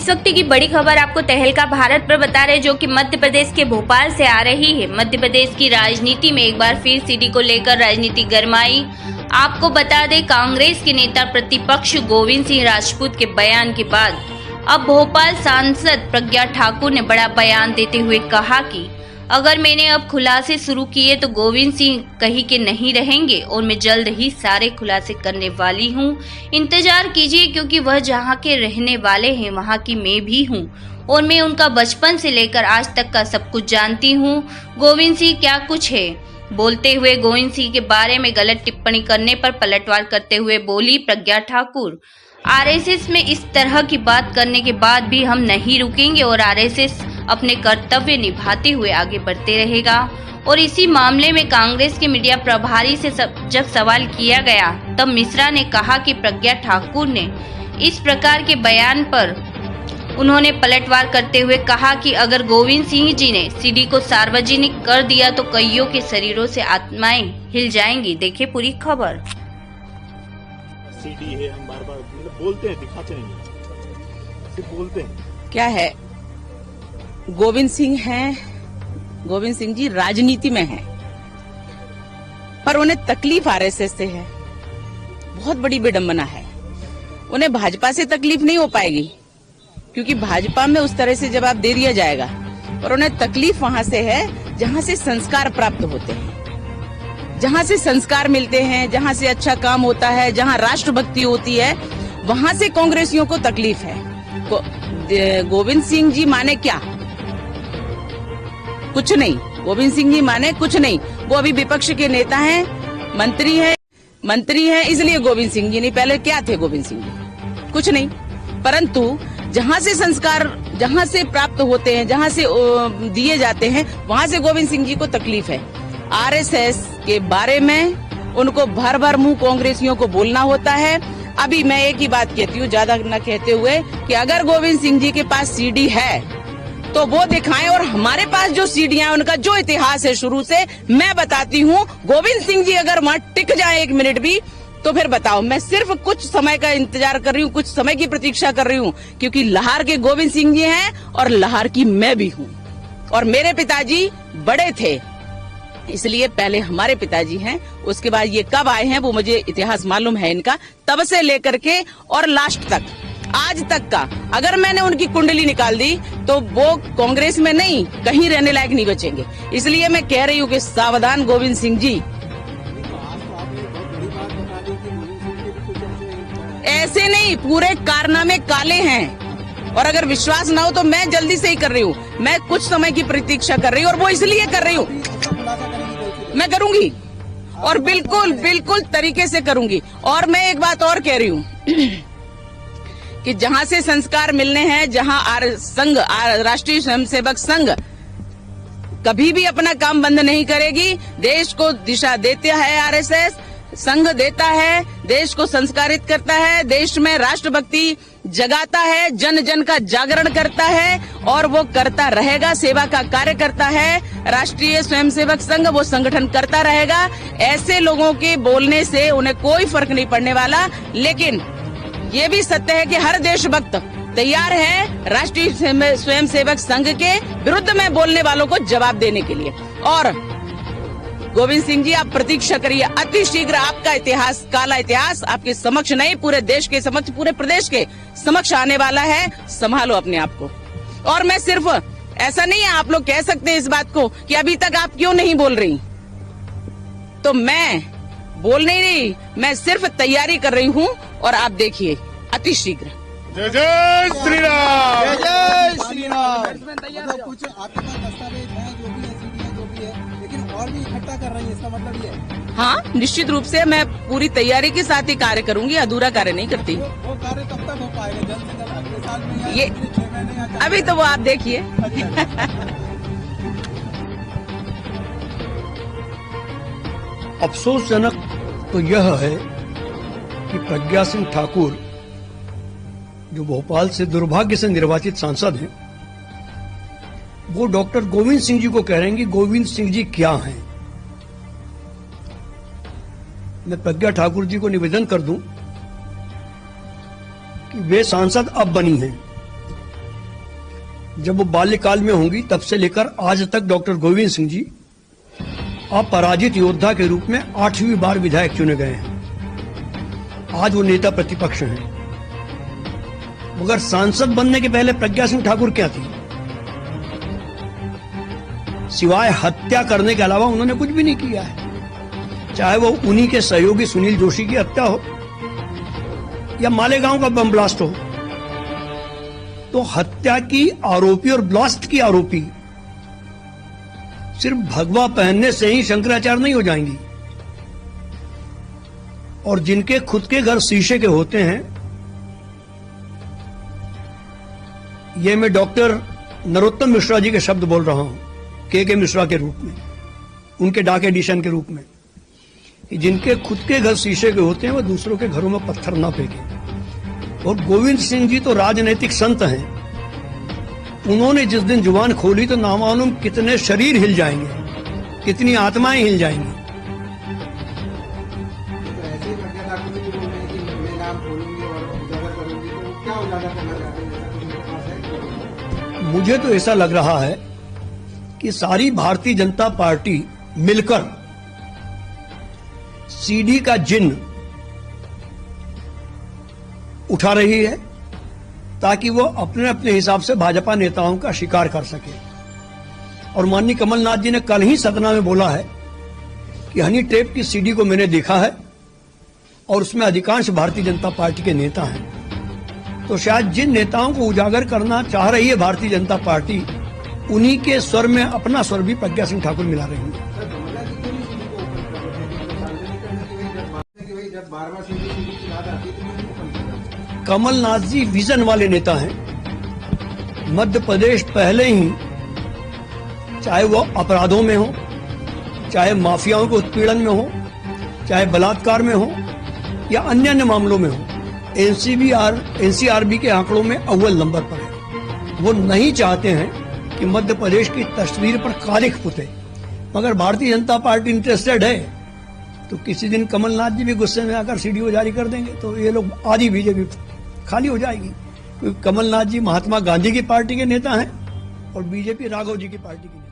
इस वक्त की बड़ी खबर आपको तहलका भारत पर बता रहे जो कि मध्य प्रदेश के भोपाल से आ रही है। मध्य प्रदेश की राजनीति में एक बार फिर सीडी को लेकर राजनीति गरमाई। आपको बता दें, कांग्रेस के नेता प्रतिपक्ष गोविंद सिंह राजपूत के बयान के बाद अब भोपाल सांसद प्रज्ञा ठाकुर ने बड़ा बयान देते हुए कहा कि अगर मैंने अब खुलासे शुरू किए तो गोविंद सिंह कहीं के नहीं रहेंगे और मैं जल्द ही सारे खुलासे करने वाली हूं। इंतजार कीजिए, क्योंकि वह जहां के रहने वाले हैं वहां की मैं भी हूं और मैं उनका बचपन से लेकर आज तक का सब कुछ जानती हूं। गोविंद सिंह क्या कुछ है। बोलते हुए गोविंद सिंह के बारे में गलत टिप्पणी करने पर पलटवार करते हुए बोली प्रज्ञा ठाकुर, आरएसएस में इस तरह की बात करने के बाद भी हम नहीं रुकेंगे और आरएसएस अपने कर्तव्य निभाते हुए आगे बढ़ते रहेगा। और इसी मामले में कांग्रेस के मीडिया प्रभारी से जब सवाल किया गया तब मिश्रा ने कहा कि प्रज्ञा ठाकुर ने इस प्रकार के बयान पर उन्होंने पलटवार करते हुए कहा कि अगर गोविंद सिंह जी ने सीडी को सार्वजनिक कर दिया तो कईयों के शरीरों से आत्माएं हिल जाएंगी। देखिए पूरी खबर। सीडी है, हम बार बार बोलते हैं, दिखाते नहीं हैं, सिर्फ बोलते हैं। क्या है, गोविंद सिंह हैं, गोविंद सिंह जी राजनीति में हैं, पर उन्हें तकलीफ आरएसएस से है। बहुत बड़ी विडंबना है। उन्हें भाजपा से तकलीफ नहीं हो पाएगी, क्योंकि भाजपा में उस तरह से जवाब दे दिया जाएगा, और उन्हें तकलीफ वहां से है जहां से संस्कार प्राप्त होते हैं, जहां से संस्कार मिलते हैं, जहां से अच्छा काम होता है, जहां राष्ट्रभक्ति होती है, वहां से कांग्रेसियों को तकलीफ है। गोविंद सिंह जी माने क्या? कुछ नहीं। गोविंद सिंह जी माने कुछ नहीं। वो अभी विपक्ष के नेता हैं, मंत्री हैं, इसलिए गोविंद सिंह जी नहीं। पहले क्या थे गोविंद सिंह जी? कुछ नहीं। परंतु जहां से संस्कार जहां से प्राप्त होते हैं, जहां से दिए जाते हैं, वहां से गोविंद सिंह जी को तकलीफ है। आरएसएस के बारे में उनको भर भर मुंह कांग्रेसियों को बोलना होता है। अभी मैं एक ही बात कहती हूँ, ज्यादा न कहते हुए, कि अगर गोविंद सिंह जी के पास सीडी है तो वो दिखाएं, और हमारे पास जो सीडियां हैं उनका जो इतिहास है शुरू से मैं बताती हूँ। गोविंद सिंह जी अगर वहाँ टिक जाए एक मिनट भी तो फिर बताओ। मैं सिर्फ कुछ समय का इंतजार कर रही हूँ, कुछ समय की प्रतीक्षा कर रही हूँ, क्योंकि लाहौर के गोविंद सिंह जी हैं और लाहौर की मैं भी हूँ, और मेरे पिताजी बड़े थे, इसलिए पहले हमारे पिताजी हैं, उसके बाद ये कब आए हैं वो मुझे इतिहास मालूम है इनका, तब से लेकर के और लास्ट तक आज तक का। अगर मैंने उनकी कुंडली निकाल दी तो वो कांग्रेस में नहीं, कहीं रहने लायक नहीं बचेंगे। इसलिए मैं कह रही हूँ कि सावधान गोविंद सिंह जी। ऐसे नहीं, पूरे कारनामे काले हैं, और अगर विश्वास ना हो तो मैं जल्दी से ही कर रही हूँ। मैं कुछ समय की प्रतीक्षा कर रही हूँ, और वो इसलिए कर रही हूँ, मैं करूंगी, और बिल्कुल तरीके से करूंगी। और मैं एक बात और कह रही हूँ कि जहां से संस्कार मिलने हैं, जहां राष्ट्रीय स्वयंसेवक संघ कभी भी अपना काम बंद नहीं करेगी। देश को दिशा देता है आरएसएस, संघ देता है, देश को संस्कारित करता है, देश में राष्ट्रभक्ति जगाता है, जन जन का जागरण करता है, और वो करता रहेगा। सेवा का कार्य करता है राष्ट्रीय स्वयंसेवक संघ, वो संगठन करता रहेगा। ऐसे लोगों के बोलने से उन्हें कोई फर्क नहीं पड़ने वाला। लेकिन ये भी सत्य है कि हर देशभक्त तैयार है राष्ट्रीय स्वयंसेवक संघ के विरुद्ध में बोलने वालों को जवाब देने के लिए। और गोविंद सिंह जी, आप प्रतीक्षा करिए, अति शीघ्र आपका इतिहास, काला इतिहास आपके समक्ष नहीं, पूरे देश के समक्ष, पूरे प्रदेश के समक्ष आने वाला है। संभालो अपने आप को। और मैं सिर्फ ऐसा नहीं है, आप लोग कह सकते हैं इस बात को कि अभी तक आप क्यों नहीं बोल रही, तो मैं बोल नहीं रही, मैं सिर्फ तैयारी कर रही हूँ, और आप देखिए अति शीघ्र। जय जय श्री राम, जय जय श्री राम। कुछ आपके पास दस्तावेज हैं, जो भी है, सीडियां जो भी है, लेकिन और भी इकट्ठा कर रही है, इसका मतलब ये है? हाँ, निश्चित रूप से मैं पूरी तैयारी के साथ ही कार्य करूंगी, अधूरा कार्य नहीं करती। वो कार्य कब तक हो पाएगा? जल्द से जल्द अगले साल में, या ये 6 महीने, या अभी तो वो आप देखिए। अफसोसजनक तो यह है कि प्रज्ञा सिंह ठाकुर, जो भोपाल से दुर्भाग्य से निर्वाचित सांसद हैं, वो डॉक्टर गोविंद सिंह जी को कह रहे हैं कि गोविंद सिंह जी क्या हैं। मैं प्रज्ञा ठाकुर जी को निवेदन कर दूं कि वे सांसद अब बनी हैं, जब वो बाल्यकाल में होंगी तब से लेकर आज तक डॉक्टर गोविंद सिंह जी अपराजित योद्धा के रूप में 8वीं बार विधायक चुने गए हैं। आज वो नेता प्रतिपक्ष हैं, मगर सांसद बनने के पहले प्रज्ञा सिंह ठाकुर क्या थी? सिवाय हत्या करने के अलावा उन्होंने कुछ भी नहीं किया है। चाहे वो उन्हीं के सहयोगी सुनील जोशी की हत्या हो या मालेगांव का बम ब्लास्ट हो, तो हत्या की आरोपी और ब्लास्ट की आरोपी सिर्फ भगवा पहनने से ही शंकराचार्य नहीं हो जाएंगी। और जिनके खुद के घर शीशे के होते हैं, ये मैं डॉक्टर नरोत्तम मिश्रा जी के शब्द बोल रहा हूं, के मिश्रा के रूप में, उनके डाक एडिशन के रूप में, कि जिनके खुद के घर शीशे के होते हैं वो दूसरों के घरों में पत्थर ना फेंके। और गोविंद सिंह जी तो राजनीतिक संत हैं। उन्होंने जिस दिन जुबान खोली तो नामालूम कितने शरीर हिल जाएंगे, कितनी आत्माएं हिल जाएंगी। तो ऐसे ही प्रज्ञा ठाकुर जी बोल रहे हैं कि मैं नाम खोलूंगी और उजागर करूंगी, तो वो क्या उजागर करना चाहते हैं? ऐसा कुछ उनके पास है? मुझे तो ऐसा लग रहा है कि सारी भारतीय जनता पार्टी मिलकर सीडी का जिन उठा रही है ताकि वो अपने अपने हिसाब से भाजपा नेताओं का शिकार कर सके। और माननीय कमलनाथ जी ने कल ही सदना में बोला है कि हनी ट्रैप की सीडी को मैंने देखा है और उसमें अधिकांश भारतीय जनता पार्टी के नेता हैं। तो शायद जिन नेताओं को उजागर करना चाह रही है भारतीय जनता पार्टी, उन्हीं के स्वर में अपना स्वर भी प्रज्ञा सिंह ठाकुर मिला रही है। जब बार-बार सीडी की याद आती है तो क्यों ओपन करते? कमलनाथ जी विजन वाले नेता हैं। मध्य प्रदेश पहले ही, चाहे वो अपराधों में हो, चाहे माफियाओं के उत्पीड़न में हो, चाहे बलात्कार में हो या अन्य मामलों में हो, एनसीआरबी के आंकड़ों में अव्वल नंबर पर है। वो नहीं चाहते हैं कि मध्य प्रदेश की तस्वीर पर कालिख पुते, मगर भारतीय जनता पार्टी इंटरेस्टेड है तो किसी दिन कमलनाथ जी भी गुस्से में आकर सीडी जारी कर देंगे तो ये लोग आधी बीजेपी खाली हो जाएगी। क्योंकि कमलनाथ जी महात्मा गांधी की पार्टी के नेता हैं और बीजेपी राघव जी की पार्टी की नेता।